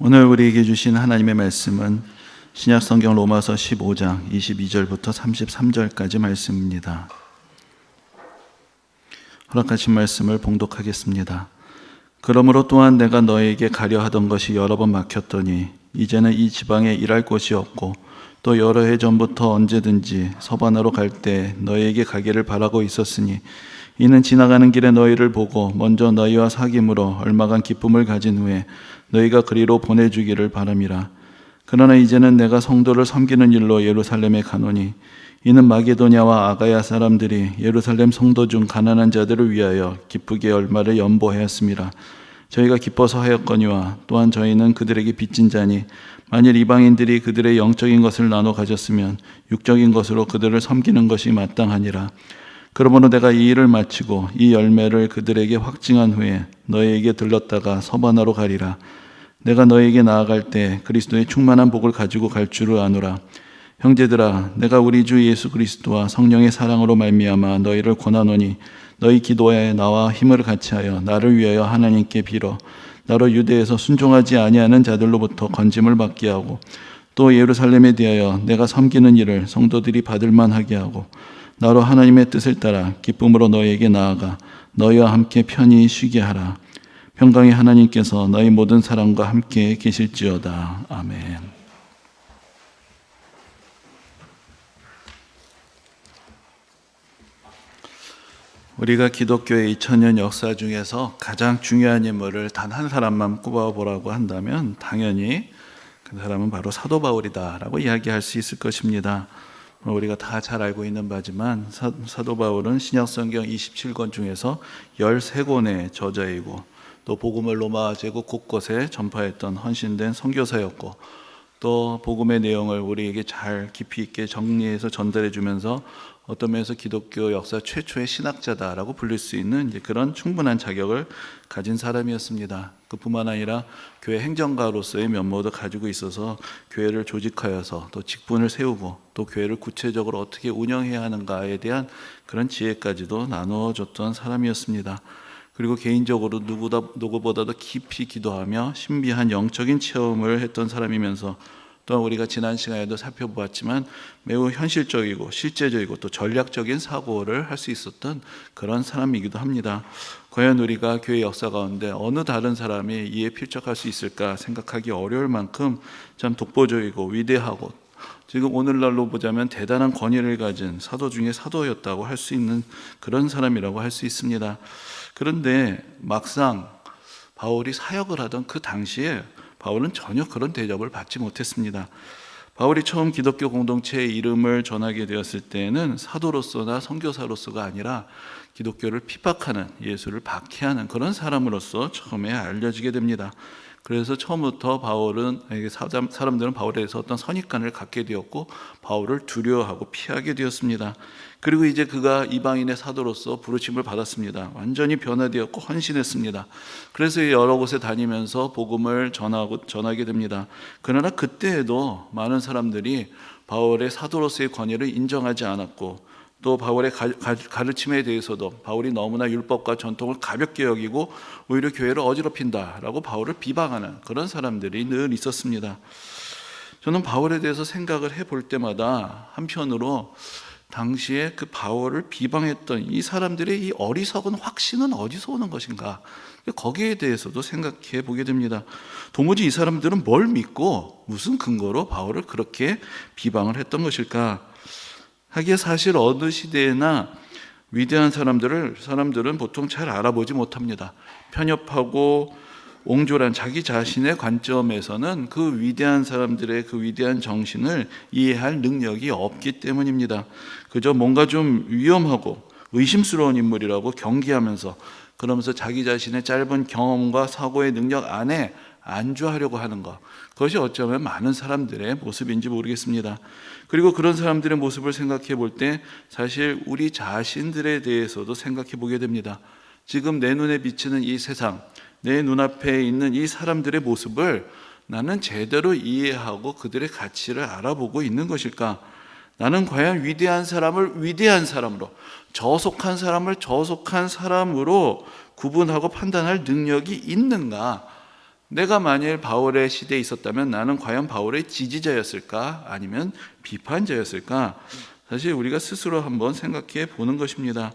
오늘 우리에게 주신 하나님의 말씀은 신약성경 로마서 15장 22절부터 33절까지 말씀입니다. 허락하신 말씀을 봉독하겠습니다. 그러므로 또한 내가 너에게 가려 하던 것이 여러 번 막혔더니 이제는 이 지방에 일할 곳이 없고 또 여러 해 전부터 언제든지 서바나로 갈 때 너에게 가기를 바라고 있었으니 이는 지나가는 길에 너희를 보고 먼저 너희와 사귐으로 얼마간 기쁨을 가진 후에 너희가 그리로 보내주기를 바람이라. 그러나 이제는 내가 성도를 섬기는 일로 예루살렘에 가노니 이는 마게도냐와 아가야 사람들이 예루살렘 성도 중 가난한 자들을 위하여 기쁘게 얼마를 연보하였음이라. 저희가 기뻐서 하였거니와 또한 저희는 그들에게 빚진 자니 만일 이방인들이 그들의 영적인 것을 나눠 가졌으면 육적인 것으로 그들을 섬기는 것이 마땅하니라. 그러므로 내가 이 일을 마치고 이 열매를 그들에게 확증한 후에 너희에게 들렀다가 서바나로 가리라. 내가 너희에게 나아갈 때 그리스도의 충만한 복을 가지고 갈 줄을 아노라. 형제들아, 내가 우리 주 예수 그리스도와 성령의 사랑으로 말미암아 너희를 권하노니 너희 기도에 나와 힘을 같이하여 나를 위하여 하나님께 빌어 나로 유대에서 순종하지 아니하는 자들로부터 건짐을 받게 하고 또 예루살렘에 대하여 내가 섬기는 일을 성도들이 받을 만하게 하고 나로 하나님의 뜻을 따라 기쁨으로 너희에게 나아가 너희와 함께 편히 쉬게 하라. 평강의 하나님께서 너희 모든 사람과 함께 계실지어다. 아멘. 우리가 기독교의 2000년 역사 중에서 가장 중요한 인물을 단 한 사람만 꼽아보라고 한다면 당연히 그 사람은 바로 사도 바울이다라고 이야기할 수 있을 것입니다. 우리가 다 잘 알고 있는 바지만 사도 바울은 신약성경 27권 중에서 13권의 저자이고 또 복음을 로마 제국 곳곳에 전파했던 헌신된 선교사였고 또 복음의 내용을 우리에게 잘 깊이 있게 정리해서 전달해 주면서 어떤 면에서 기독교 역사 최초의 신학자다라고 불릴 수 있는 그런 충분한 자격을 가진 사람이었습니다. 그뿐만 아니라 교회 행정가로서의 면모도 가지고 있어서 교회를 조직하여서 또 직분을 세우고 또 교회를 구체적으로 어떻게 운영해야 하는가에 대한 그런 지혜까지도 나누어줬던 사람이었습니다. 그리고 개인적으로 누구보다도 깊이 기도하며 신비한 영적인 체험을 했던 사람이면서 또한 우리가 지난 시간에도 살펴보았지만 매우 현실적이고 실제적이고 또 전략적인 사고를 할 수 있었던 그런 사람이기도 합니다. 과연 우리가 교회 역사 가운데 어느 다른 사람이 이에 필적할 수 있을까 생각하기 어려울 만큼 참 독보적이고 위대하고 지금 오늘날로 보자면 대단한 권위를 가진 사도 중에 사도였다고 할 수 있는 그런 사람이라고 할 수 있습니다. 그런데 막상 바울이 사역을 하던 그 당시에 바울은 전혀 그런 대접을 받지 못했습니다. 바울이 처음 기독교 공동체의 이름을 전하게 되었을 때에는 사도로서나 선교사로서가 아니라 기독교를 핍박하는, 예수를 박해하는 그런 사람으로서 처음에 알려지게 됩니다. 그래서 처음부터 사람들은 바울에 대해서 어떤 선입관을 갖게 되었고 바울을 두려워하고 피하게 되었습니다. 그리고 이제 그가 이방인의 사도로서 부르심을 받았습니다. 완전히 변화되었고 헌신했습니다. 그래서 여러 곳에 다니면서 복음을 전하게 됩니다. 그러나 그때에도 많은 사람들이 바울의 사도로서의 권위를 인정하지 않았고 또 바울의 가르침에 대해서도 바울이 너무나 율법과 전통을 가볍게 여기고 오히려 교회를 어지럽힌다라고 바울을 비방하는 그런 사람들이 늘 있었습니다. 저는 바울에 대해서 생각을 해볼 때마다 한편으로 당시에 그 바울을 비방했던 이 사람들의 이 어리석은 확신은 어디서 오는 것인가, 거기에 대해서도 생각해 보게 됩니다. 도무지 이 사람들은 뭘 믿고 무슨 근거로 바울을 그렇게 비방을 했던 것일까? 하기에 사실 어느 시대에나 위대한 사람들은 보통 잘 알아보지 못합니다. 편협하고 옹졸한 자기 자신의 관점에서는 그 위대한 사람들의 그 위대한 정신을 이해할 능력이 없기 때문입니다. 그저 뭔가 좀 위험하고 의심스러운 인물이라고 경계하면서 그러면서 자기 자신의 짧은 경험과 사고의 능력 안에 안주하려고 하는 것, 그것이 어쩌면 많은 사람들의 모습인지 모르겠습니다. 그리고 그런 사람들의 모습을 생각해 볼 때 사실 우리 자신들에 대해서도 생각해 보게 됩니다. 지금 내 눈에 비치는 이 세상, 내 눈앞에 있는 이 사람들의 모습을 나는 제대로 이해하고 그들의 가치를 알아보고 있는 것일까? 나는 과연 위대한 사람을 위대한 사람으로, 저속한 사람을 저속한 사람으로 구분하고 판단할 능력이 있는가? 내가 만일 바울의 시대에 있었다면 나는 과연 바울의 지지자였을까? 아니면 비판자였을까? 사실 우리가 스스로 한번 생각해 보는 것입니다.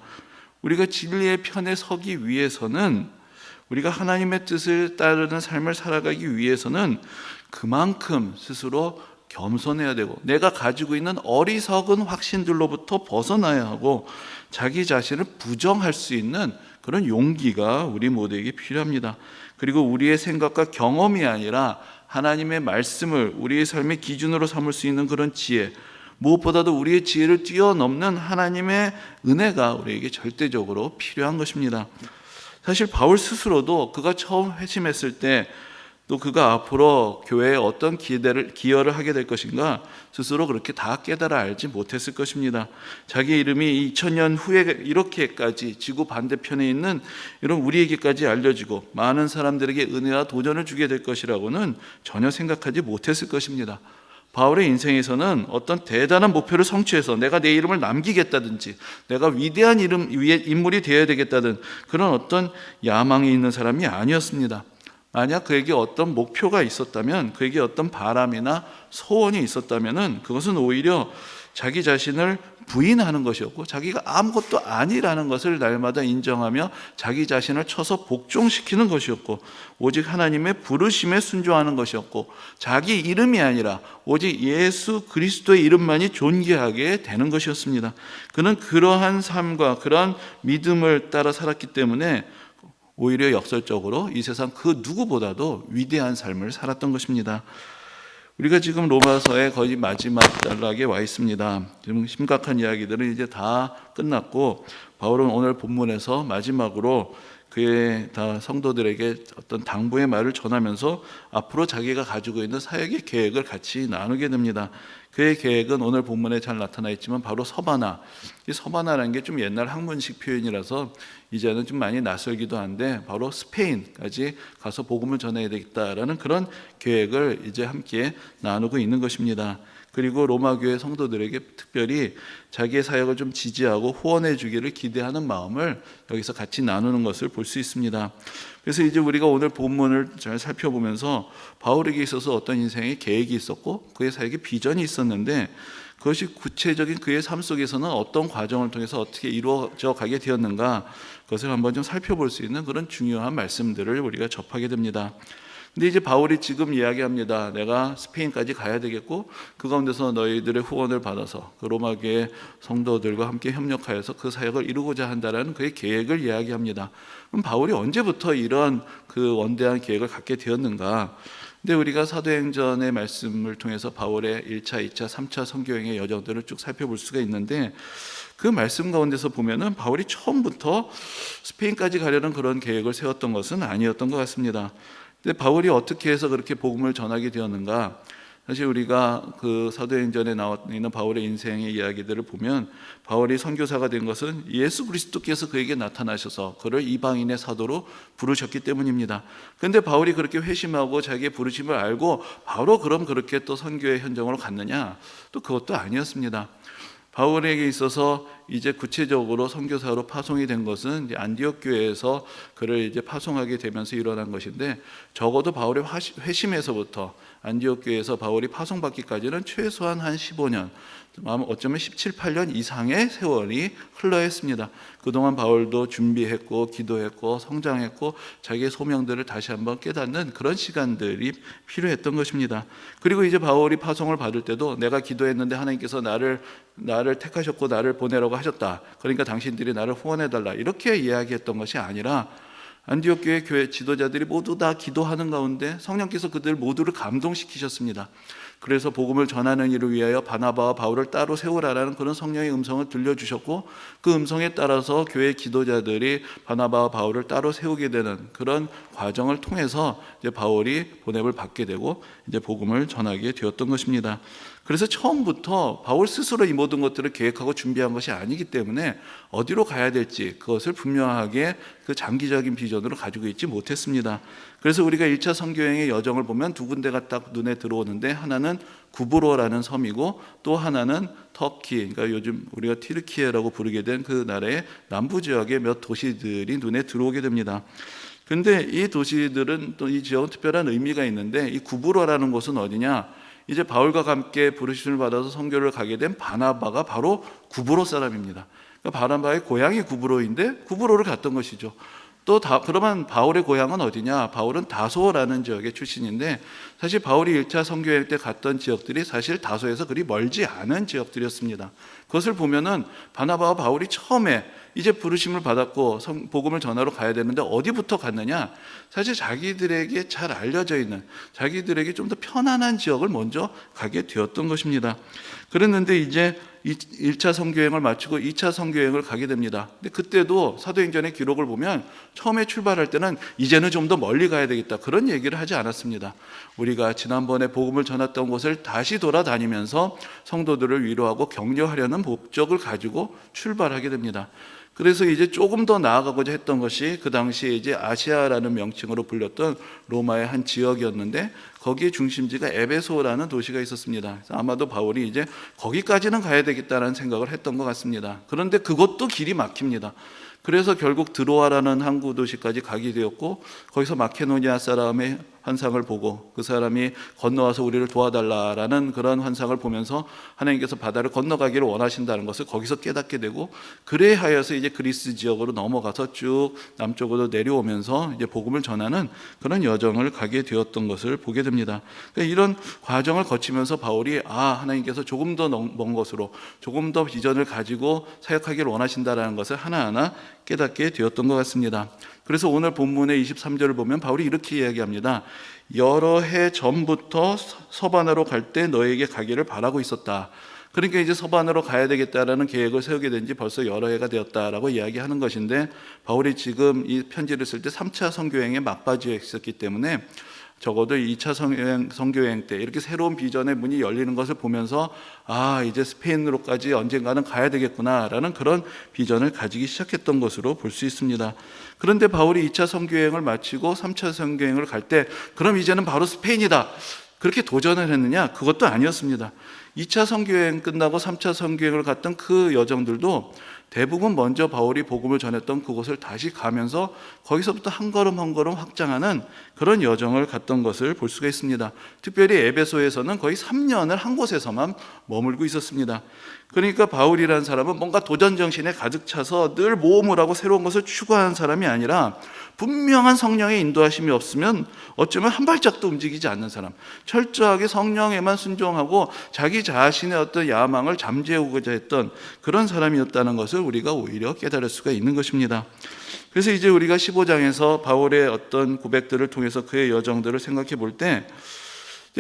우리가 진리의 편에 서기 위해서는, 우리가 하나님의 뜻을 따르는 삶을 살아가기 위해서는 그만큼 스스로 겸손해야 되고, 내가 가지고 있는 어리석은 확신들로부터 벗어나야 하고, 자기 자신을 부정할 수 있는 그런 용기가 우리 모두에게 필요합니다. 그리고 우리의 생각과 경험이 아니라 하나님의 말씀을 우리의 삶의 기준으로 삼을 수 있는 그런 지혜, 무엇보다도 우리의 지혜를 뛰어넘는 하나님의 은혜가 우리에게 절대적으로 필요한 것입니다. 사실 바울 스스로도 그가 처음 회심했을 때, 또 그가 앞으로 교회에 어떤 기여를 하게 될 것인가 스스로 그렇게 다 깨달아 알지 못했을 것입니다. 자기 이름이 2000년 후에 이렇게까지 지구 반대편에 있는 이런 우리에게까지 알려지고 많은 사람들에게 은혜와 도전을 주게 될 것이라고는 전혀 생각하지 못했을 것입니다. 바울의 인생에서는 어떤 대단한 목표를 성취해서 내가 내 이름을 남기겠다든지, 내가 위대한 인물이 되어야 되겠다든 그런 어떤 야망이 있는 사람이 아니었습니다. 만약 그에게 어떤 목표가 있었다면, 그에게 어떤 바람이나 소원이 있었다면 그것은 오히려 자기 자신을 부인하는 것이었고, 자기가 아무것도 아니라는 것을 날마다 인정하며 자기 자신을 쳐서 복종시키는 것이었고, 오직 하나님의 부르심에 순종하는 것이었고, 자기 이름이 아니라 오직 예수 그리스도의 이름만이 존귀하게 되는 것이었습니다. 그는 그러한 삶과 그러한 믿음을 따라 살았기 때문에 오히려 역설적으로 이 세상 그 누구보다도 위대한 삶을 살았던 것입니다. 우리가 지금 로마서의 거의 마지막 단락에 와 있습니다. 지금 심각한 이야기들은 이제 다 끝났고, 바울은 오늘 본문에서 마지막으로 그의 다 성도들에게 어떤 당부의 말을 전하면서 앞으로 자기가 가지고 있는 사역의 계획을 같이 나누게 됩니다. 그의 계획은 오늘 본문에 잘 나타나 있지만 바로 서바나, 이 서바나라는 게 좀 옛날 학문식 표현이라서 이제는 좀 많이 낯설기도 한데, 바로 스페인까지 가서 복음을 전해야 되겠다라는 그런 계획을 이제 함께 나누고 있는 것입니다. 그리고 로마 교회 성도들에게 특별히 자기의 사역을 좀 지지하고 후원해 주기를 기대하는 마음을 여기서 같이 나누는 것을 볼 수 있습니다. 그래서 이제 우리가 오늘 본문을 잘 살펴보면서 바울에게 있어서 어떤 인생의 계획이 있었고 그의 사역의 비전이 있었는데, 그것이 구체적인 그의 삶 속에서는 어떤 과정을 통해서 어떻게 이루어져 가게 되었는가, 그것을 한번 좀 살펴볼 수 있는 그런 중요한 말씀들을 우리가 접하게 됩니다. 근데 이제 바울이 지금 이야기합니다. 내가 스페인까지 가야 되겠고, 그 가운데서 너희들의 후원을 받아서 그 로마교회 성도들과 함께 협력하여서 그 사역을 이루고자 한다라는 그의 계획을 이야기합니다. 그럼 바울이 언제부터 이런 그 원대한 계획을 갖게 되었는가? 근데 우리가 사도행전의 말씀을 통해서 바울의 1차, 2차, 3차 선교행의 여정들을 쭉 살펴볼 수가 있는데, 그 말씀 가운데서 보면은 바울이 처음부터 스페인까지 가려는 그런 계획을 세웠던 것은 아니었던 것 같습니다. 근데 바울이 어떻게 해서 그렇게 복음을 전하게 되었는가? 사실 우리가 그 사도행전에 나와 있는 바울의 인생의 이야기들을 보면, 바울이 선교사가 된 것은 예수 그리스도께서 그에게 나타나셔서 그를 이방인의 사도로 부르셨기 때문입니다. 그런데 바울이 그렇게 회심하고 자기의 부르심을 알고 바로 그럼 그렇게 또 선교의 현장으로 갔느냐? 또 그것도 아니었습니다. 바울에게 있어서 이제 구체적으로 선교사로 파송이 된 것은 안디옥 교회에서 그를 이제 파송하게 되면서 일어난 것인데, 적어도 바울의 회심에서부터 안디옥 교회에서 바울이 파송받기까지는 최소한 한 15년, 어쩌면 17, 18년 이상의 세월이 흘러야 했습니다. 그동안 바울도 준비했고 기도했고 성장했고 자기의 소명들을 다시 한번 깨닫는 그런 시간들이 필요했던 것입니다. 그리고 이제 바울이 파송을 받을 때도 내가 기도했는데 하나님께서 나를 택하셨고 나를 보내라고 하셨다, 그러니까 당신들이 나를 후원해달라, 이렇게 이야기했던 것이 아니라, 안디옥 교회 지도자들이 모두 다 기도하는 가운데 성령께서 그들 모두를 감동시키셨습니다. 그래서 복음을 전하는 일을 위하여 바나바와 바울을 따로 세우라라는 그런 성령의 음성을 들려주셨고, 그 음성에 따라서 교회 지도자들이 바나바와 바울을 따로 세우게 되는 그런 과정을 통해서 이제 바울이 보냄을 받게 되고 이제 복음을 전하게 되었던 것입니다. 그래서 처음부터 바울 스스로 이 모든 것들을 계획하고 준비한 것이 아니기 때문에 어디로 가야 될지 그것을 분명하게 그 장기적인 비전으로 가지고 있지 못했습니다. 그래서 우리가 1차 선교행의 여정을 보면 두 군데가 딱 눈에 들어오는데, 하나는 구브로라는 섬이고 또 하나는 터키, 그러니까 요즘 우리가 튀르키예라고 부르게 된 그 나라의 남부 지역의 몇 도시들이 눈에 들어오게 됩니다. 근데 이 도시들은 또 이 지역은 특별한 의미가 있는데, 이 구브로라는 곳은 어디냐? 이제 바울과 함께 부르심을 받아서 선교를 가게 된 바나바가 바로 구브로 사람입니다. 그러니까 바나바의 고향이 구브로인데 구브로를 갔던 것이죠. 그러면 바울의 고향은 어디냐? 바울은 다소라는 지역의 출신인데, 사실 바울이 1차 선교여행 때 갔던 지역들이 사실 다소에서 그리 멀지 않은 지역들이었습니다. 그것을 보면은 바나바와 바울이 처음에 이제 부르심을 받았고 복음을 전하러 가야 되는데 어디부터 갔느냐? 사실 자기들에게 잘 알려져 있는, 자기들에게 좀 더 편안한 지역을 먼저 가게 되었던 것입니다. 그랬는데 이제 1차 선교여행을 마치고 2차 선교여행을 가게 됩니다. 근데 그때도 사도행전의 기록을 보면 처음에 출발할 때는 이제는 좀 더 멀리 가야 되겠다, 그런 얘기를 하지 않았습니다. 우리가 지난번에 복음을 전했던 곳을 다시 돌아다니면서 성도들을 위로하고 격려하려는 목적을 가지고 출발하게 됩니다. 그래서 이제 조금 더 나아가고자 했던 것이 그 당시에 이제 아시아라는 명칭으로 불렸던 로마의 한 지역이었는데, 거기에 중심지가 에베소라는 도시가 있었습니다. 그래서 아마도 바울이 이제 거기까지는 가야 되겠다는 생각을 했던 것 같습니다. 그런데 그것도 길이 막힙니다. 그래서 결국 드로아라는 항구 도시까지 가게 되었고, 거기서 마케도니아 사람의 환상을 보고 그 사람이 건너와서 우리를 도와달라라는 그런 환상을 보면서 하나님께서 바다를 건너가기를 원하신다는 것을 거기서 깨닫게 되고, 그래 하여서 이제 그리스 지역으로 넘어가서 쭉 남쪽으로 내려오면서 이제 복음을 전하는 그런 여정을 가게 되었던 것을 보게 됩니다. 그러니까 이런 과정을 거치면서 바울이 하나님께서 조금 더 먼 것으로, 조금 더 비전을 가지고 사역하기를 원하신다는 것을 하나하나 깨닫게 되었던 것 같습니다. 그래서 오늘 본문의 23절을 보면 바울이 이렇게 이야기합니다. 여러 해 전부터 서반으로 갈 때 너에게 가기를 바라고 있었다. 그러니까 이제 서반으로 가야 되겠다라는 계획을 세우게 된 지 벌써 여러 해가 되었다라고 이야기하는 것인데, 바울이 지금 이 편지를 쓸 때 3차 선교여행의 막바지에 있었기 때문에 적어도 2차 선교여행 때 이렇게 새로운 비전의 문이 열리는 것을 보면서 이제 스페인으로까지 언젠가는 가야 되겠구나라는 그런 비전을 가지기 시작했던 것으로 볼 수 있습니다. 그런데 바울이 2차 선교여행을 마치고 3차 선교여행을 갈 때 그럼 이제는 바로 스페인이다, 그렇게 도전을 했느냐? 그것도 아니었습니다. 2차 선교여행 끝나고 3차 선교여행을 갔던 그 여정들도 대부분 먼저 바울이 복음을 전했던 그곳을 다시 가면서 거기서부터 한 걸음 한 걸음 확장하는 그런 여정을 갔던 것을 볼 수가 있습니다. 특별히 에베소에서는 거의 3년을 한 곳에서만 머물고 있었습니다. 그러니까 바울이라는 사람은 뭔가 도전 정신에 가득 차서 늘 모험을 하고 새로운 것을 추구하는 사람이 아니라, 분명한 성령의 인도하심이 없으면 어쩌면 한 발짝도 움직이지 않는 사람, 철저하게 성령에만 순종하고 자기 자신의 어떤 야망을 잠재우고자 했던 그런 사람이었다는 것을 우리가 오히려 깨달을 수가 있는 것입니다. 그래서 이제 우리가 15장에서 바울의 어떤 고백들을 통해서 그의 여정들을 생각해 볼 때,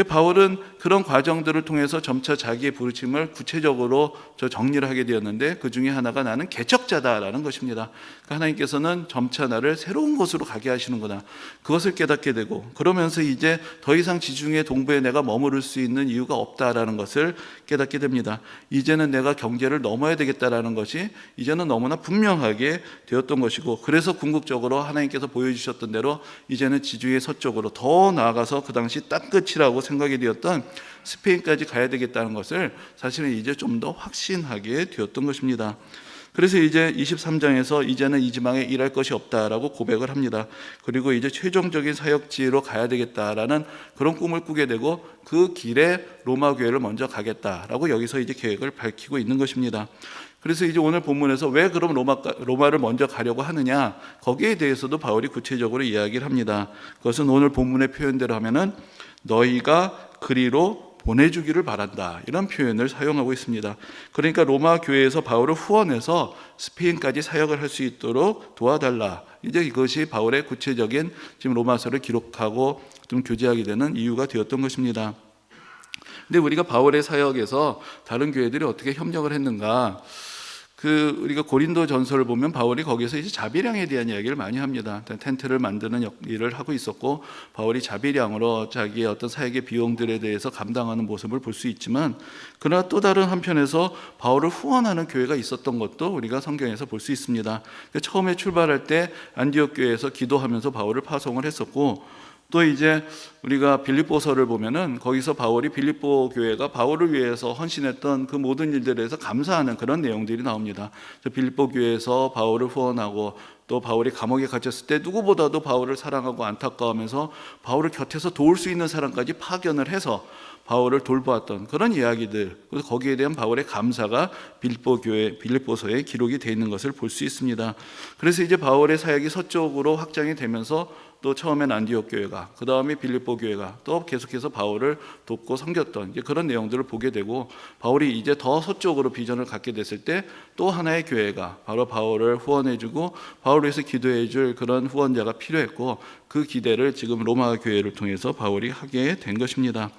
바울은 그런 과정들을 통해서 점차 자기의 부르심을 구체적으로 정리를 하게 되었는데, 그 중에 하나가 나는 개척자다라는 것입니다. 그러니까 하나님께서는 점차 나를 새로운 곳으로 가게 하시는구나, 그것을 깨닫게 되고, 그러면서 이제 더 이상 지중해 동부에 내가 머무를 수 있는 이유가 없다라는 것을 깨닫게 됩니다. 이제는 내가 경계를 넘어야 되겠다라는 것이 이제는 너무나 분명하게 되었던 것이고, 그래서 궁극적으로 하나님께서 보여주셨던 대로 이제는 지중해 서쪽으로 더 나아가서 그 당시 땅끝이라고 생각이 되었던 스페인까지 가야 되겠다는 것을 사실은 이제 좀 더 확신하게 되었던 것입니다. 그래서 이제 23장에서 이제는 이 지방에 일할 것이 없다라고 고백을 합니다. 그리고 이제 최종적인 사역지로 가야 되겠다라는 그런 꿈을 꾸게 되고, 그 길에 로마 교회를 먼저 가겠다라고 여기서 이제 계획을 밝히고 있는 것입니다. 그래서 이제 오늘 본문에서 왜 그럼 로마를 먼저 가려고 하느냐, 거기에 대해서도 바울이 구체적으로 이야기를 합니다. 그것은 오늘 본문의 표현대로 하면은 너희가 그리로 보내주기를 바란다, 이런 표현을 사용하고 있습니다. 그러니까 로마 교회에서 바울을 후원해서 스페인까지 사역을 할 수 있도록 도와달라, 이제 이것이 바울의 구체적인 지금 로마서를 기록하고 좀 교제하게 되는 이유가 되었던 것입니다. 근데 우리가 바울의 사역에서 다른 교회들이 어떻게 협력을 했는가, 우리가 고린도 전서를 보면 바울이 거기서 이제 자비량에 대한 이야기를 많이 합니다. 텐트를 만드는 일을 하고 있었고, 바울이 자비량으로 자기의 어떤 사역의 비용들에 대해서 감당하는 모습을 볼 수 있지만, 그러나 또 다른 한편에서 바울을 후원하는 교회가 있었던 것도 우리가 성경에서 볼 수 있습니다. 처음에 출발할 때 안디옥 교회에서 기도하면서 바울을 파송을 했었고, 또 이제 우리가 빌립보서를 보면은 거기서 바울이 빌립보 교회가 바울을 위해서 헌신했던 그 모든 일들에 대해서 감사하는 그런 내용들이 나옵니다. 빌립보 교회에서 바울을 후원하고 또 바울이 감옥에 갇혔을 때 누구보다도 바울을 사랑하고 안타까워하면서 바울을 곁에서 도울 수 있는 사람까지 파견을 해서 바울을 돌보았던 그런 이야기들, 그래서 거기에 대한 바울의 감사가 빌립보서에 기록이 되어 있는 것을 볼 수 있습니다. 그래서 이제 바울의 사역이 서쪽으로 확장이 되면서 또 처음엔 안디옥 교회가, 그 다음에 빌립보 교회가, 또 계속해서 바울을 돕고 섬겼던 그런 내용들을 보게 되고, 바울이 이제 더 서쪽으로 비전을 갖게 됐을 때 또 하나의 교회가 바로 바울을 후원해주고 바울을 위해서 기도해줄 그런 후원자가 필요했고, 그 기대를 지금 로마 교회를 통해서 바울이 하게 된 것입니다.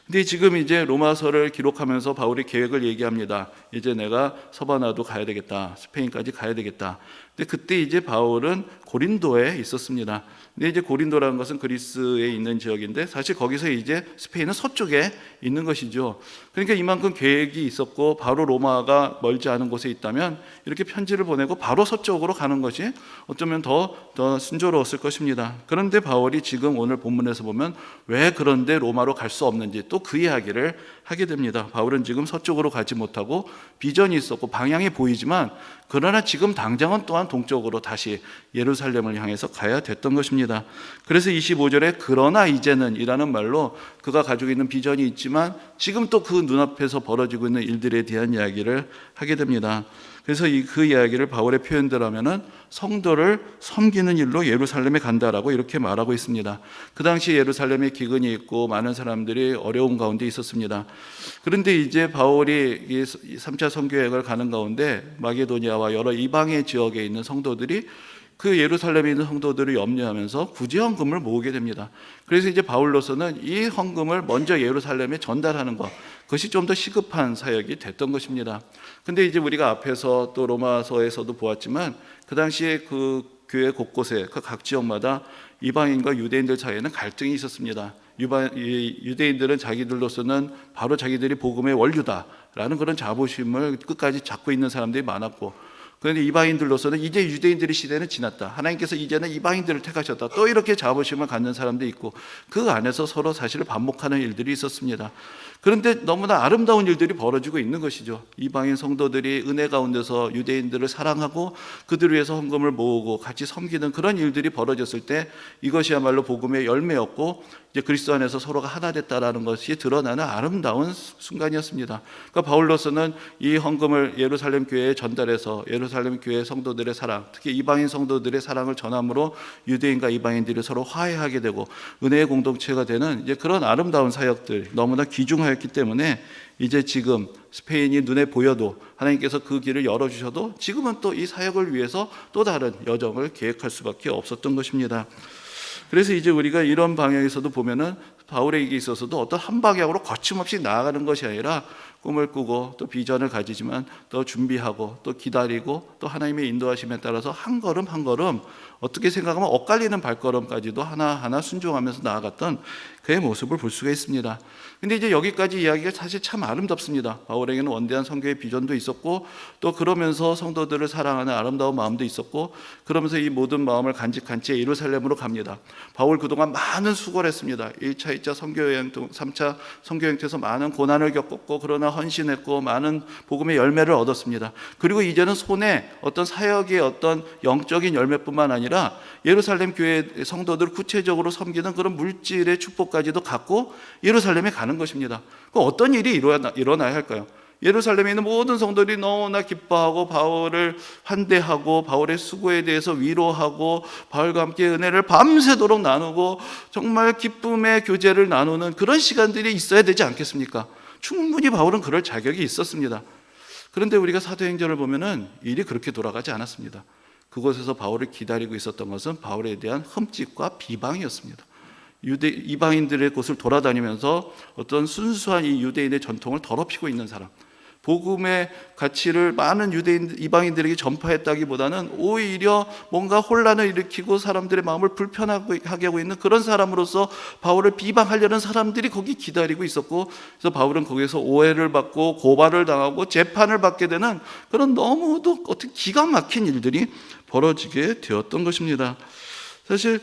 근데 지금 이제 로마서를 기록하면서 바울이 계획을 얘기합니다. 이제 내가 서바나도 가야 되겠다, 스페인까지 가야 되겠다. 근데 그때 이제 바울은 고린도에 있었습니다. 근데 이제 고린도라는 것은 그리스에 있는 지역인데 사실 거기서 이제 스페인은 서쪽에 있는 것이죠. 그러니까 이만큼 계획이 있었고 바로 로마가 멀지 않은 곳에 있다면 이렇게 편지를 보내고 바로 서쪽으로 가는 것이 어쩌면 더 순조로웠을 것입니다. 그런데 바울이 지금 오늘 본문에서 보면 왜 그런데 로마로 갈 수 없는지 또 그 이야기를 하게 됩니다. 바울은 지금 서쪽으로 가지 못하고 비전이 있었고 방향이 보이지만 그러나 지금 당장은 또한 동쪽으로 다시 예루살렘을 향해서 가야 됐던 것입니다. 그래서 25절에 그러나 이제는 이라는 말로 그가 가지고 있는 비전이 있지만 지금 또 그 눈앞에서 벌어지고 있는 일들에 대한 이야기를 하게 됩니다. 그래서 그 이야기를 바울의 표현대로 하면은 성도를 섬기는 일로 예루살렘에 간다라고 이렇게 말하고 있습니다. 그 당시 예루살렘에 기근이 있고 많은 사람들이 어려운 가운데 있었습니다. 그런데 이제 바울이 이 3차 선교여행을 가는 가운데 마게도니아와 여러 이방의 지역에 있는 성도들이 그 예루살렘에 있는 성도들을 염려하면서 구제 헌금을 모으게 됩니다. 그래서 이제 바울로서는 이 헌금을 먼저 예루살렘에 전달하는 것, 그것이 좀 더 시급한 사역이 됐던 것입니다. 근데 이제 우리가 앞에서 또 로마서에서도 보았지만 그 당시에 그 교회 곳곳에 그 각 지역마다 이방인과 유대인들 사이에는 갈등이 있었습니다. 유대인들은 자기들로서는 바로 자기들이 복음의 원류다라는 그런 자부심을 끝까지 잡고 있는 사람들이 많았고, 그런데 이방인들로서는 이제 유대인들의 시대는 지났다, 하나님께서 이제는 이방인들을 택하셨다, 또 이렇게 자부심을 갖는 사람도 있고, 그 안에서 서로 사실을 반목하는 일들이 있었습니다. 그런데 너무나 아름다운 일들이 벌어지고 있는 것이죠. 이방인 성도들이 은혜 가운데서 유대인들을 사랑하고 그들을 위해서 헌금을 모으고 같이 섬기는 그런 일들이 벌어졌을 때 이것이야말로 복음의 열매였고 이제 그리스도 안에서 서로가 하나 됐다라는 것이 드러나는 아름다운 순간이었습니다. 그러니까 바울로서는 이 헌금을 예루살렘 교회에 전달해서 예루살렘 교회 성도들의 사랑, 특히 이방인 성도들의 사랑을 전함으로 유대인과 이방인들이 서로 화해하게 되고 은혜의 공동체가 되는 이제 그런 아름다운 사역들, 너무나 귀중하였기 때문에 이제 지금 스페인이 눈에 보여도 하나님께서 그 길을 열어주셔도 지금은 또 이 사역을 위해서 또 다른 여정을 계획할 수밖에 없었던 것입니다. 그래서 이제 우리가 이런 방향에서도 보면은 바울에게 있어서도 어떤 한 방향으로 거침없이 나아가는 것이 아니라 꿈을 꾸고 또 비전을 가지지만 또 준비하고 또 기다리고 또 하나님의 인도하심에 따라서 한 걸음 한 걸음, 어떻게 생각하면 엇갈리는 발걸음까지도 하나하나 순종하면서 나아갔던 그의 모습을 볼 수가 있습니다. 근데 이제 여기까지 이야기가 사실 참 아름답습니다. 바울에게는 원대한 선교의 비전도 있었고 또 그러면서 성도들을 사랑하는 아름다운 마음도 있었고, 그러면서 이 모든 마음을 간직한 채 예루살렘으로 갑니다. 바울 그동안 많은 수고를 했습니다. 1차, 2차 선교여행, 3차 선교여행 때에서 많은 고난을 겪었고 그러나 헌신했고 많은 복음의 열매를 얻었습니다. 그리고 이제는 손에 어떤 사역의 어떤 영적인 열매뿐만 아니라 예루살렘 교회 성도들을 구체적으로 섬기는 그런 물질의 축복까지도 갖고 예루살렘에 가는 것입니다. 그럼 어떤 일이 일어나야 할까요? 예루살렘에 있는 모든 성도들이 너무나 기뻐하고 바울을 환대하고 바울의 수고에 대해서 위로하고 바울과 함께 은혜를 밤새도록 나누고 정말 기쁨의 교제를 나누는 그런 시간들이 있어야 되지 않겠습니까? 충분히 바울은 그럴 자격이 있었습니다. 그런데 우리가 사도행전을 보면은 일이 그렇게 돌아가지 않았습니다. 그곳에서 바울을 기다리고 있었던 것은 바울에 대한 흠집과 비방이었습니다. 이방인들의 곳을 돌아다니면서 어떤 순수한 이 유대인의 전통을 더럽히고 있는 사람, 복음의 가치를 많은 이방인들에게 전파했다기보다는 오히려 뭔가 혼란을 일으키고 사람들의 마음을 불편하게 하고 있는 그런 사람으로서 바울을 비방하려는 사람들이 거기 기다리고 있었고, 그래서 바울은 거기서 오해를 받고 고발을 당하고 재판을 받게 되는 그런 너무도 어떻게 기가 막힌 일들이 벌어지게 되었던 것입니다. 사실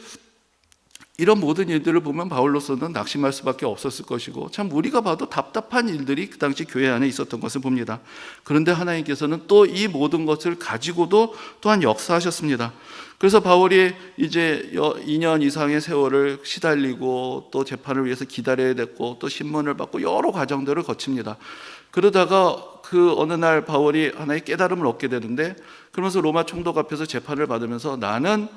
이런 모든 일들을 보면 바울로서는 낙심할 수밖에 없었을 것이고, 참 우리가 봐도 답답한 일들이 그 당시 교회 안에 있었던 것을 봅니다. 그런데 하나님께서는 또 이 모든 것을 가지고도 또한 역사하셨습니다. 그래서 바울이 이제 2년 이상의 세월을 시달리고 또 재판을 위해서 기다려야 됐고 또 신문을 받고 여러 과정들을 거칩니다. 그러다가 그 어느 날 바울이 하나의 깨달음을 얻게 되는데, 그러면서 로마 총독 앞에서 재판을 받으면서 나는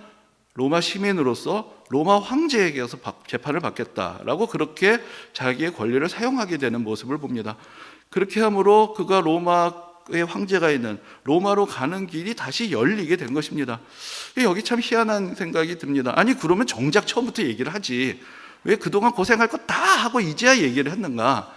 로마 시민으로서 로마 황제에게 서 재판을 받겠다라고 그렇게 자기의 권리를 사용하게 되는 모습을 봅니다. 그렇게 함으로 그가 로마의 황제가 있는 로마로 가는 길이 다시 열리게 된 것입니다. 여기 참 희한한 생각이 듭니다. 아니 그러면 정작 처음부터 얘기를 하지, 왜 그동안 고생할 거 다 하고 이제야 얘기를 했는가?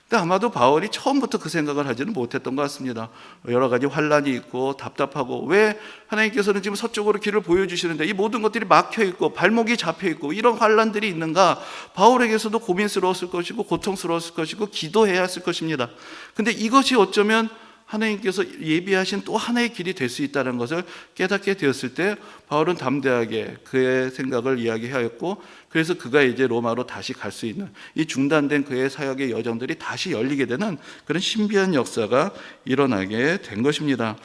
근데 아마도 바울이 처음부터 그 생각을 하지는 못했던 것 같습니다. 여러 가지 환란이 있고 답답하고, 왜 하나님께서는 지금 서쪽으로 길을 보여주시는데 이 모든 것들이 막혀있고 발목이 잡혀있고 이런 환란들이 있는가? 바울에게서도 고민스러웠을 것이고 고통스러웠을 것이고 기도해야 했을 것입니다. 근데 이것이 어쩌면 하나님께서 예비하신 또 하나의 길이 될 수 있다는 것을 깨닫게 되었을 때 바울은 담대하게 그의 생각을 이야기하였고, 그래서 그가 이제 로마로 다시 갈 수 있는, 이 중단된 그의 사역의 여정들이 다시 열리게 되는 그런 신비한 역사가 일어나게 된 것입니다.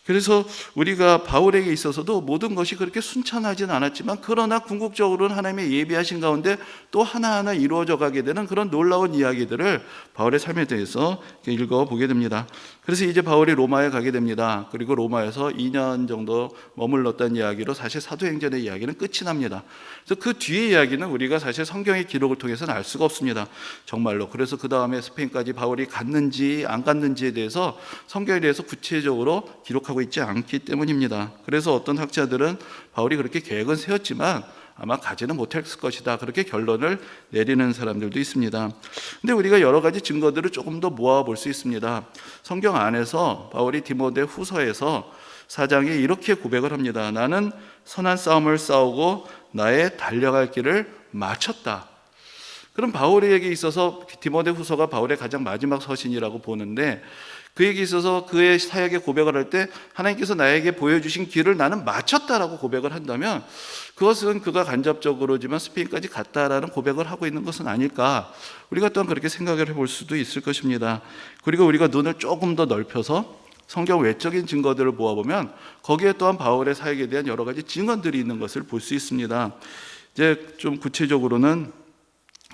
그래서 우리가 바울에게 있어서도 모든 것이 그렇게 순탄하진 않았지만, 그러나 궁극적으로는 하나님의 예비하신 가운데 또 하나하나 이루어져 가게 되는 그런 놀라운 이야기들을 바울의 삶에 대해서 읽어보게 됩니다. 그래서 이제 바울이 로마에 가게 됩니다. 그리고 로마에서 2년 정도 머물렀다는 이야기로 사실 사도행전의 이야기는 끝이 납니다. 그래서 그 뒤의 이야기는 우리가 사실 성경의 기록을 통해서는 알 수가 없습니다. 정말로. 그래서 그 다음에 스페인까지 바울이 갔는지 안 갔는지에 대해서 성경에 대해서 구체적으로 기록하고 있지 않기 때문입니다. 그래서 어떤 학자들은 바울이 그렇게 계획은 세웠지만 아마 가지는 못했을 것이다, 그렇게 결론을 내리는 사람들도 있습니다. 근데 우리가 여러 가지 증거들을 조금 더 모아볼 수 있습니다. 성경 안에서 바울이 디모데 후서에서 4장에 이렇게 고백을 합니다. 나는 선한 싸움을 싸우고 나의 달려갈 길을 마쳤다. 그럼 바울에게 있어서 디모데 후서가 바울의 가장 마지막 서신이라고 보는데, 그에게 있어서 그의 사역의 고백을 할 때 하나님께서 나에게 보여주신 길을 나는 마쳤다라고 고백을 한다면, 그것은 그가 간접적으로지만 스페인까지 갔다라는 고백을 하고 있는 것은 아닐까, 우리가 또한 그렇게 생각을 해볼 수도 있을 것입니다. 그리고 우리가 눈을 조금 더 넓혀서 성경 외적인 증거들을 모아보면 거기에 또한 바울의 사역에 대한 여러 가지 증언들이 있는 것을 볼 수 있습니다. 이제 좀 구체적으로는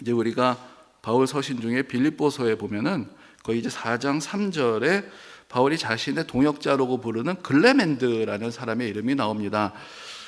이제 우리가 바울 서신 중에 빌립보서에 보면은 거의 이제 4장 3절에 바울이 자신의 동역자라고 부르는 글레멘드라는 사람의 이름이 나옵니다.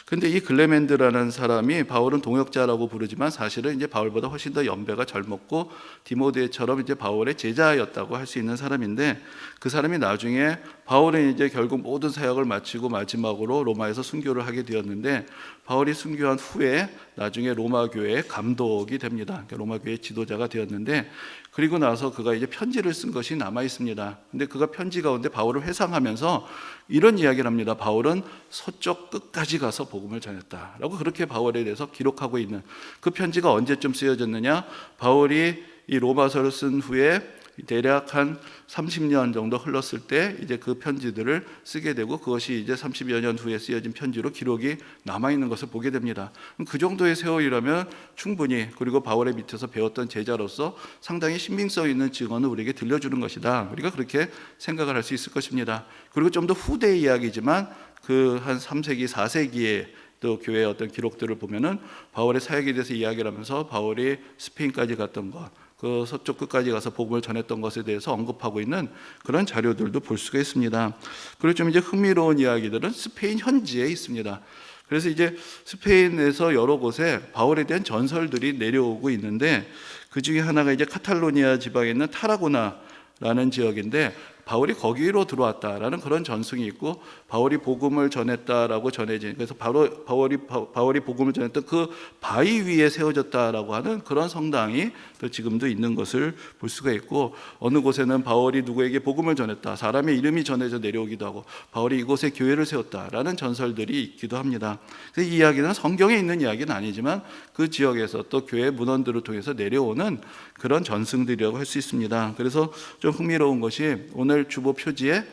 근데 이 글레멘드라는 사람이 바울은 동역자라고 부르지만 사실은 이제 바울보다 훨씬 더 연배가 젊었고 디모데처럼 이제 바울의 제자였다고 할 수 있는 사람인데, 그 사람이 나중에 바울은 이제 결국 모든 사역을 마치고 마지막으로 로마에서 순교를 하게 되었는데, 바울이 순교한 후에 나중에 로마 교회의 감독이 됩니다. 그러니까 로마 교회의 지도자가 되었는데, 그리고 나서 그가 이제 편지를 쓴 것이 남아 있습니다. 근데 그가 편지 가운데 바울을 회상하면서 이런 이야기를 합니다. 바울은 서쪽 끝까지 가서 복음을 전했다라고 그렇게 바울에 대해서 기록하고 있는, 그 편지가 언제쯤 쓰여졌느냐? 바울이 이 로마서를 쓴 후에 대략 한 30년 정도 흘렀을 때 이제 그 편지들을 쓰게 되고, 그것이 이제 30여 년 후에 쓰여진 편지로 기록이 남아있는 것을 보게 됩니다. 그 정도의 세월이라면 충분히, 그리고 바울의 밑에서 배웠던 제자로서 상당히 신빙성 있는 증언을 우리에게 들려주는 것이다, 우리가 그렇게 생각을 할 수 있을 것입니다. 그리고 좀 더 후대의 이야기지만 그 한 3세기 4세기에 또 교회의 어떤 기록들을 보면은 바울의 사역에 대해서 이야기를 하면서 바울이 스페인까지 갔던 것, 그 서쪽 끝까지 가서 복음을 전했던 것에 대해서 언급하고 있는 그런 자료들도 볼 수가 있습니다. 그리고 좀 이제 흥미로운 이야기들은 스페인 현지에 있습니다. 그래서 이제 스페인에서 여러 곳에 바울에 대한 전설들이 내려오고 있는데, 그 중에 하나가 이제 카탈로니아 지방에 있는 타라고나라는 지역인데, 바울이 거기로 들어왔다라는 그런 전승이 있고, 바울이 복음을 전했다라고 전해진, 그래서 바울이 복음을 전했던 그 바위 위에 세워졌다라고 하는 그런 성당이 또 지금도 있는 것을 볼 수가 있고, 어느 곳에는 바울이 누구에게 복음을 전했다, 사람의 이름이 전해져 내려오기도 하고, 바울이 이곳에 교회를 세웠다라는 전설들이 있기도 합니다. 그래서 이 이야기는 성경에 있는 이야기는 아니지만 그 지역에서 또 교회 문헌들을 통해서 내려오는 그런 전승들이라고 할 수 있습니다. 그래서 좀 흥미로운 것이 오늘 주보 표지에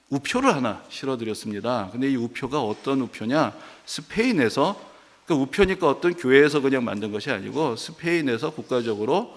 우표를 하나 실어드렸습니다. 근데 이 우표가 어떤 우표냐? 스페인에서 그러니까 우표니까 어떤 교회에서 그냥 만든 것이 아니고 스페인에서 국가적으로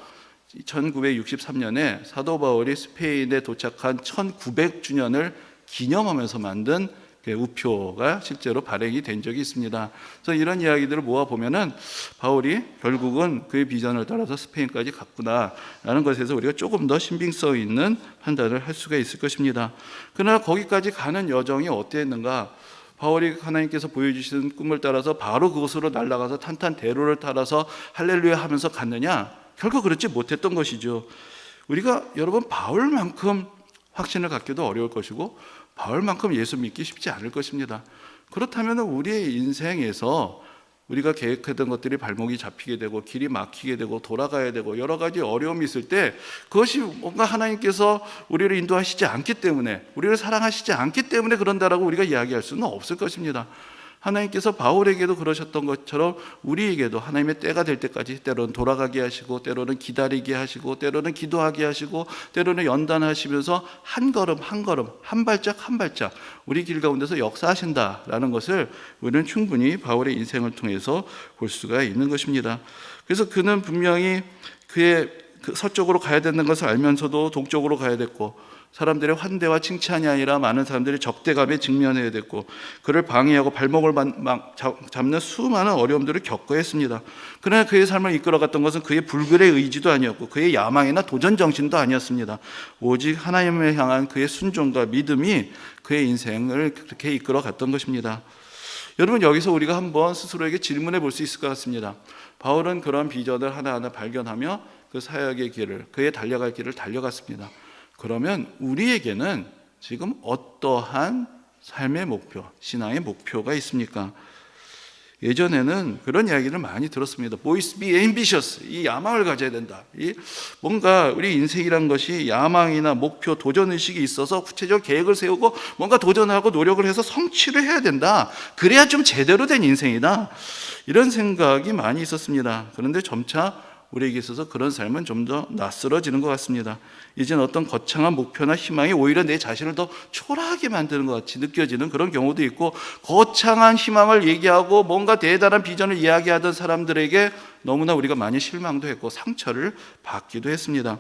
1963년에 사도 바울이 스페인에 도착한 1900주년을 기념하면서 만든 우표가 실제로 발행이 된 적이 있습니다. 그래서 이런 이야기들을 모아보면은 바울이 결국은 그의 비전을 따라서 스페인까지 갔구나라는 것에서 우리가 조금 더 신빙성 있는 판단을 할 수가 있을 것입니다. 그러나 거기까지 가는 여정이 어땠는가? 바울이 하나님께서 보여주시는 꿈을 따라서 바로 그곳으로 날아가서 탄탄대로를 따라서 할렐루야 하면서 갔느냐? 결국 그렇지 못했던 것이죠. 우리가 여러분 바울만큼 확신을 갖기도 어려울 것이고 바울만큼 예수 믿기 쉽지 않을 것입니다. 그렇다면 우리의 인생에서 우리가 계획했던 것들이 발목이 잡히게 되고 길이 막히게 되고 돌아가야 되고 여러 가지 어려움이 있을 때 그것이 뭔가 하나님께서 우리를 인도하시지 않기 때문에 우리를 사랑하시지 않기 때문에 그런다라고 우리가 이야기할 수는 없을 것입니다. 하나님께서 바울에게도 그러셨던 것처럼 우리에게도 하나님의 때가 될 때까지 때로는 돌아가게 하시고 때로는 기다리게 하시고 때로는 기도하게 하시고 때로는 연단하시면서 한 걸음 한 걸음 한 발짝 한 발짝 우리 길 가운데서 역사하신다라는 것을 우리는 충분히 바울의 인생을 통해서 볼 수가 있는 것입니다. 그래서 그는 분명히 그의 서쪽으로 가야 되는 것을 알면서도 동쪽으로 가야 됐고 사람들의 환대와 칭찬이 아니라 많은 사람들이 적대감에 직면해야 됐고 그를 방해하고 발목을 잡는 수많은 어려움들을 겪어야 했습니다. 그러나 그의 삶을 이끌어갔던 것은 그의 불굴의 의지도 아니었고 그의 야망이나 도전 정신도 아니었습니다. 오직 하나님을 향한 그의 순종과 믿음이 그의 인생을 그렇게 이끌어갔던 것입니다. 여러분 여기서 우리가 한번 스스로에게 질문해 볼 수 있을 것 같습니다. 바울은 그런 비전을 하나하나 발견하며 그 사역의 길을 그의 달려갈 길을 달려갔습니다. 그러면 우리에게는 지금 어떠한 삶의 목표, 신앙의 목표가 있습니까? 예전에는 그런 이야기를 많이 들었습니다. Boys be ambitious. 이 야망을 가져야 된다. 이 뭔가 우리 인생이란 것이 야망이나 목표, 도전의식이 있어서 구체적 계획을 세우고 뭔가 도전하고 노력을 해서 성취를 해야 된다. 그래야 좀 제대로 된 인생이다. 이런 생각이 많이 있었습니다. 그런데 점차 우리에게 있어서 그런 삶은 좀 더 낯설어지는 것 같습니다. 이제는 어떤 거창한 목표나 희망이 오히려 내 자신을 더 초라하게 만드는 것 같이 느껴지는 그런 경우도 있고 거창한 희망을 얘기하고 뭔가 대단한 비전을 이야기하던 사람들에게 너무나 우리가 많이 실망도 했고 상처를 받기도 했습니다.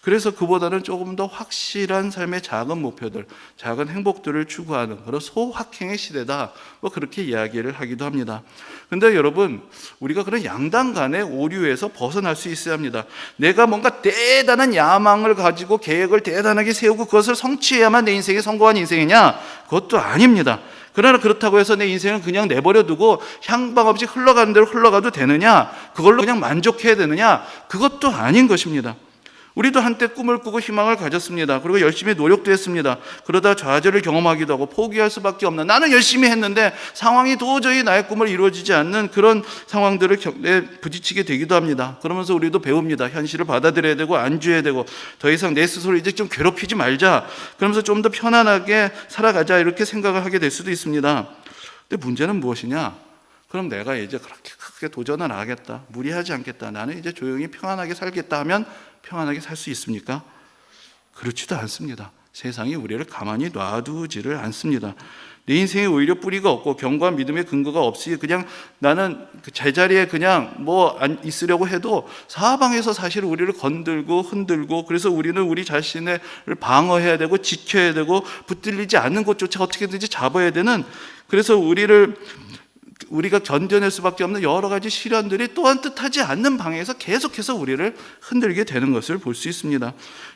그래서 그보다는 조금 더 확실한 삶의 작은 목표들, 작은 행복들을 추구하는 그런 소확행의 시대다. 뭐 그렇게 이야기를 하기도 합니다. 그런데 여러분, 우리가 그런 양당 간의 오류에서 벗어날 수 있어야 합니다. 내가 뭔가 대단한 야망을 가지고 계획을 대단하게 세우고 그것을 성취해야만 내 인생이 성공한 인생이냐? 그것도 아닙니다. 그러나 그렇다고 해서 내 인생을 그냥 내버려두고 향방 없이 흘러가는 대로 흘러가도 되느냐? 그걸로 그냥 만족해야 되느냐? 그것도 아닌 것입니다. 우리도 한때 꿈을 꾸고 희망을 가졌습니다. 그리고 열심히 노력도 했습니다. 그러다 좌절을 경험하기도 하고 포기할 수밖에 없는 나는 열심히 했는데 상황이 도저히 나의 꿈을 이루어지지 않는 그런 상황들을 부딪히게 되기도 합니다. 그러면서 우리도 배웁니다. 현실을 받아들여야 되고 안주해야 되고 더 이상 내 스스로 이제 좀 괴롭히지 말자. 그러면서 좀 더 편안하게 살아가자 이렇게 생각을 하게 될 수도 있습니다. 근데 문제는 무엇이냐? 그럼 내가 이제 그렇게 크게 도전을 안 하겠다. 무리하지 않겠다. 나는 이제 조용히 평안하게 살겠다 하면 평안하게 살 수 있습니까? 그렇지도 않습니다. 세상이 우리를 가만히 놔두지를 않습니다. 내 인생에 오히려 뿌리가 없고 견고한 믿음의 근거가 없이 그냥 나는 그 제자리에 그냥 뭐 있으려고 해도 사방에서 사실 우리를 건들고 흔들고 그래서 우리는 우리 자신을 방어해야 되고 지켜야 되고 붙들리지 않는 곳조차 어떻게든지 잡아야 되는 그래서 우리가 견뎌낼 수밖에 없는 여러 가지 시련들이 또한 뜻하지 않는 방향에서 계속해서 우리를 흔들게 되는 것을 볼 수 있습니다.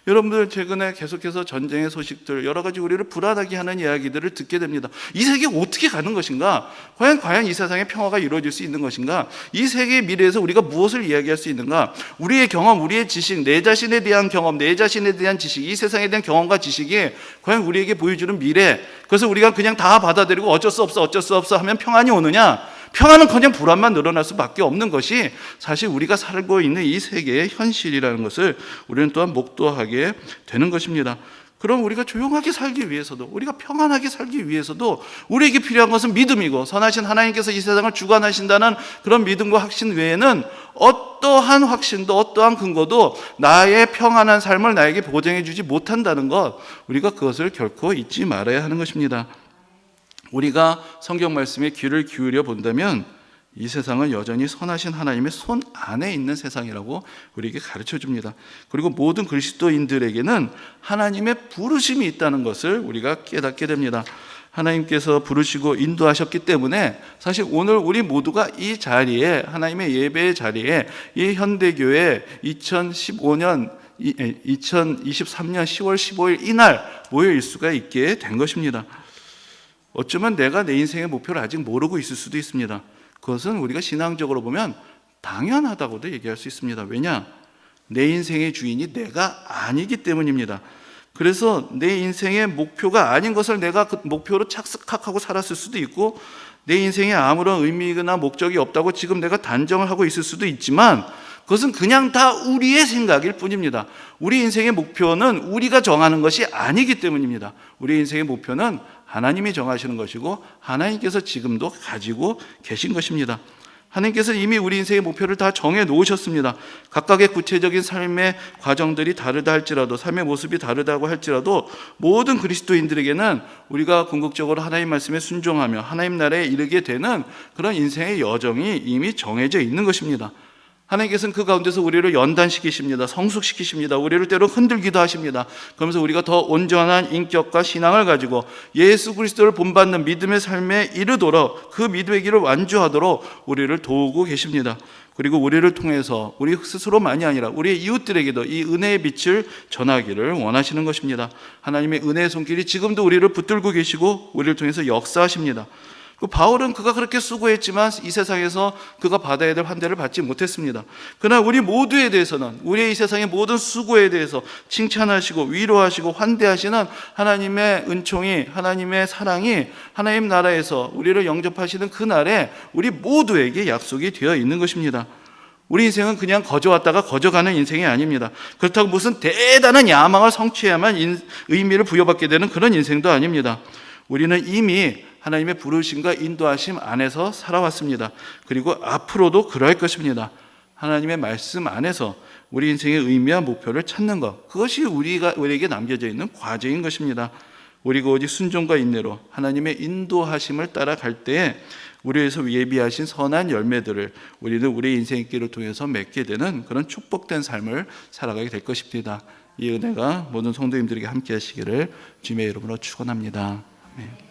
여러분들 최근에 계속해서 전쟁의 소식들 여러 가지 우리를 불안하게 하는 이야기들을 듣게 됩니다. 이 세계 어떻게 가는 것인가? 과연 이 세상에 평화가 이루어질 수 있는 것인가? 이 세계의 미래에서 우리가 무엇을 이야기할 수 있는가? 우리의 경험, 우리의 지식, 내 자신에 대한 경험, 내 자신에 대한 지식, 이 세상에 대한 경험과 지식이 과연 우리에게 보여주는 미래, 그래서 우리가 그냥 다 받아들이고 어쩔 수 없어 하면 평안이 오느냐? 평안은커녕 불안만 늘어날 수밖에 없는 것이 사실 우리가 살고 있는 이 세계의 현실이라는 것을 우리는 또한 목도하게 되는 것입니다. 그럼 우리가 조용하게 살기 위해서도 우리가 평안하게 살기 위해서도 우리에게 필요한 것은 믿음이고 선하신 하나님께서 이 세상을 주관하신다는 그런 믿음과 확신 외에는 어떠한 확신도 어떠한 근거도 나의 평안한 삶을 나에게 보장해 주지 못한다는 것, 우리가 그것을 결코 잊지 말아야 하는 것입니다. 우리가 성경 말씀에 귀를 기울여 본다면 이 세상은 여전히 선하신 하나님의 손 안에 있는 세상이라고 우리에게 가르쳐 줍니다. 그리고 모든 그리스도인들에게는 하나님의 부르심이 있다는 것을 우리가 깨닫게 됩니다. 하나님께서 부르시고 인도하셨기 때문에 사실 오늘 우리 모두가 이 자리에, 하나님의 예배의 자리에, 이 현대교회 2023년 10월 15일 이날 모여일 수가 있게 된 것입니다. 어쩌면 내가 내 인생의 목표를 아직 모르고 있을 수도 있습니다. 그것은 우리가 신앙적으로 보면 당연하다고도 얘기할 수 있습니다. 왜냐? 내 인생의 주인이 내가 아니기 때문입니다. 그래서 내 인생의 목표가 아닌 것을 내가 그 목표로 착각하고 살았을 수도 있고, 내 인생에 아무런 의미나 목적이 없다고 지금 내가 단정을 하고 있을 수도 있지만, 그것은 그냥 다 우리의 생각일 뿐입니다. 우리 인생의 목표는 우리가 정하는 것이 아니기 때문입니다. 우리 인생의 목표는 하나님이 정하시는 것이고 하나님께서 지금도 가지고 계신 것입니다. 하나님께서 이미 우리 인생의 목표를 다 정해 놓으셨습니다. 각각의 구체적인 삶의 과정들이 다르다 할지라도, 삶의 모습이 다르다고 할지라도, 모든 그리스도인들에게는 우리가 궁극적으로 하나님 말씀에 순종하며 하나님 나라에 이르게 되는 그런 인생의 여정이 이미 정해져 있는 것입니다. 하나님께서는 그 가운데서 우리를 연단시키십니다. 성숙시키십니다. 우리를 때로 흔들기도 하십니다. 그러면서 우리가 더 온전한 인격과 신앙을 가지고 예수 그리스도를 본받는 믿음의 삶에 이르도록, 그 믿음의 길을 완주하도록 우리를 도우고 계십니다. 그리고 우리를 통해서 우리 스스로만이 아니라 우리의 이웃들에게도 이 은혜의 빛을 전하기를 원하시는 것입니다. 하나님의 은혜의 손길이 지금도 우리를 붙들고 계시고 우리를 통해서 역사하십니다. 바울은 그가 그렇게 수고했지만 이 세상에서 그가 받아야 될 환대를 받지 못했습니다. 그러나 우리 모두에 대해서는, 우리의 이 세상의 모든 수고에 대해서 칭찬하시고 위로하시고 환대하시는 하나님의 은총이, 하나님의 사랑이 하나님 나라에서 우리를 영접하시는 그날에 우리 모두에게 약속이 되어 있는 것입니다. 우리 인생은 그냥 거저왔다가 거저가는 인생이 아닙니다. 그렇다고 무슨 대단한 야망을 성취해야만 의미를 부여받게 되는 그런 인생도 아닙니다. 우리는 이미 하나님의 부르심과 인도하심 안에서 살아왔습니다. 그리고 앞으로도 그럴 것입니다. 하나님의 말씀 안에서 우리 인생의 의미와 목표를 찾는 것, 그것이 우리에게 남겨져 있는 과제인 것입니다. 우리가 오직 순종과 인내로 하나님의 인도하심을 따라갈 때에 우리에서 예비하신 선한 열매들을 우리는 우리 인생의 길을 통해서 맺게 되는 그런 축복된 삶을 살아가게 될 것입니다. 이 은혜가 모든 성도님들에게 함께 하시기를 주님의 이름으로 축원합니다. 아멘.